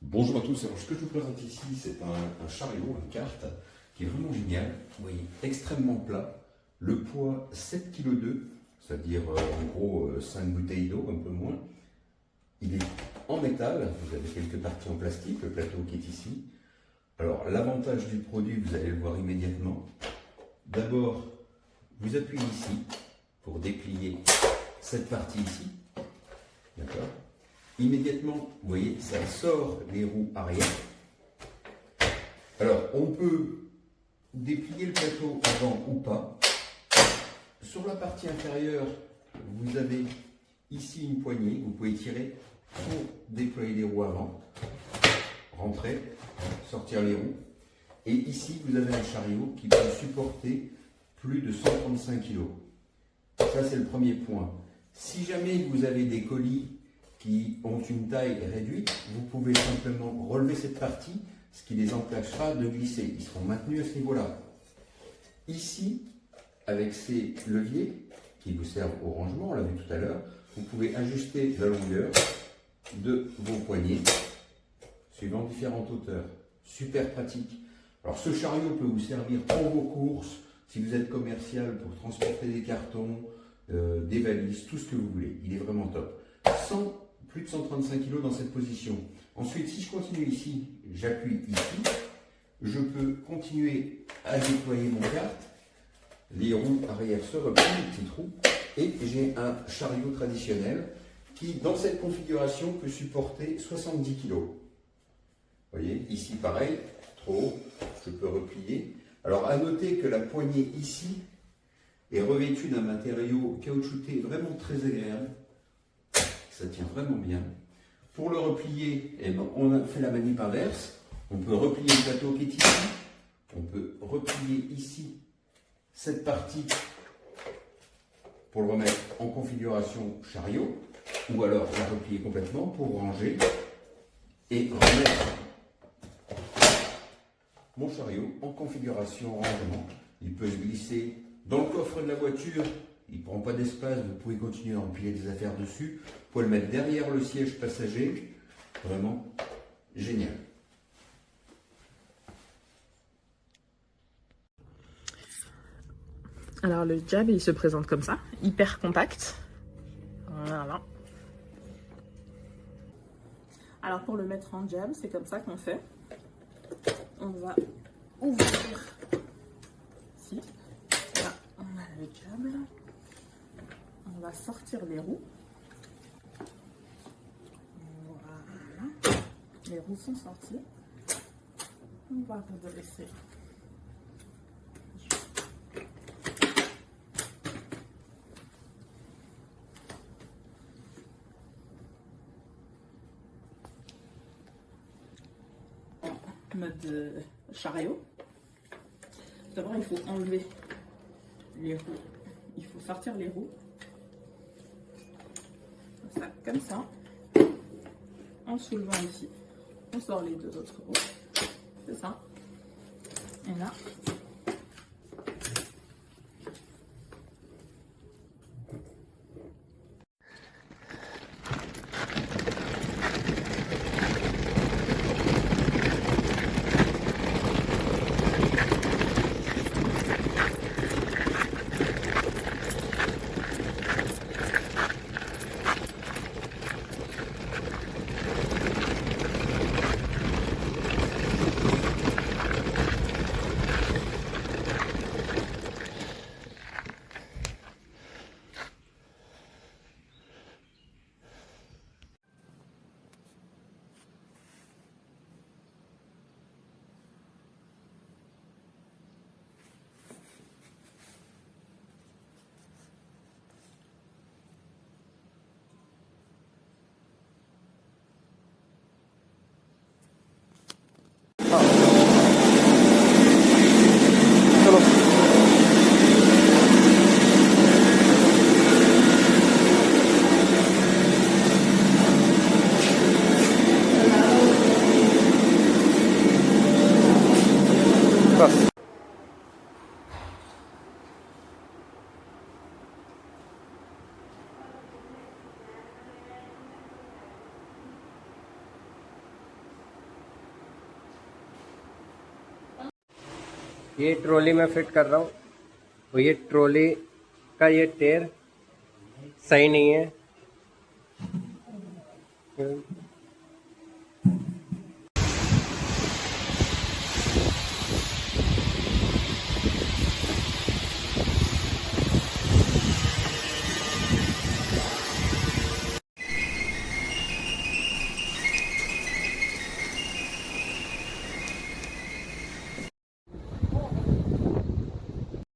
Bonjour à tous, alors ce que je vous présente ici c'est un chariot, un kart qui est vraiment génial, vous voyez, extrêmement plat, le poids 7,2 kg, c'est-à-dire en gros 5 bouteilles d'eau, un peu moins. Il est en métal, vous avez quelques parties en plastique, le plateau qui est ici. Alors l'avantage du produit, vous allez le voir immédiatement. D'abord, vous appuyez ici pour déplier cette partie ici, d'accord. Immédiatement, vous voyez, ça sort les roues arrière. Alors, on peut déplier le plateau avant ou pas. Sur la partie inférieure, vous avez ici une poignée, vous pouvez tirer pour déployer les roues avant, rentrer, sortir les roues. Et ici, vous avez un chariot qui peut supporter plus de 135 kg. Ça, c'est le premier point. Si jamais vous avez des colis qui ont une taille réduite, vous pouvez simplement relever cette partie, ce qui les empêchera de glisser. Ils seront maintenus à ce niveau-là. Ici, avec ces leviers qui vous servent au rangement, on l'a vu tout à l'heure, vous pouvez ajuster la longueur de vos poignées suivant différentes hauteurs. Super pratique. Alors ce chariot peut vous servir pour vos courses, si vous êtes commercial, pour transporter des cartons, des valises, tout ce que vous voulez. Il est vraiment top. Plus de 135 kg dans cette position. Ensuite, si je continue ici, j'appuie ici, je peux continuer à déployer mon kart. Les roues arrière se replient, les petits trous, et j'ai un chariot traditionnel qui, dans cette configuration, peut supporter 70 kg. Vous voyez, ici pareil, trop haut, je peux replier. Alors, à noter que la poignée ici est revêtue d'un matériau caoutchouté vraiment très agréable. Ça tient vraiment bien. Pour le replier, eh ben, on a fait la manip inverse. On peut replier le plateau qui est ici. On peut replier ici cette partie pour le remettre en configuration chariot, ou alors la replier complètement pour ranger et remettre mon chariot en configuration rangement. Il peut se glisser dans le coffre de la voiture. Il ne prend pas d'espace, vous pouvez continuer à empiler des affaires dessus. Vous pouvez le mettre derrière le siège passager. Vraiment génial. Alors le jab, il se présente comme ça, hyper compact. Voilà. Alors pour le mettre en jab, c'est comme ça qu'on fait. On va ouvrir ici. Là, on a le jab. On va sortir les roues. Voilà. Les roues sont sorties. On va redresser. En mode chariot. D'abord, il faut enlever les roues. Il faut sortir les roues. Comme ça, en soulevant ici, on sort les deux autres roues, c'est ça, et là, ये ट्रॉली में फिट कर रहा हूँ। और ये ट्रॉली का ये टायर सही नहीं है।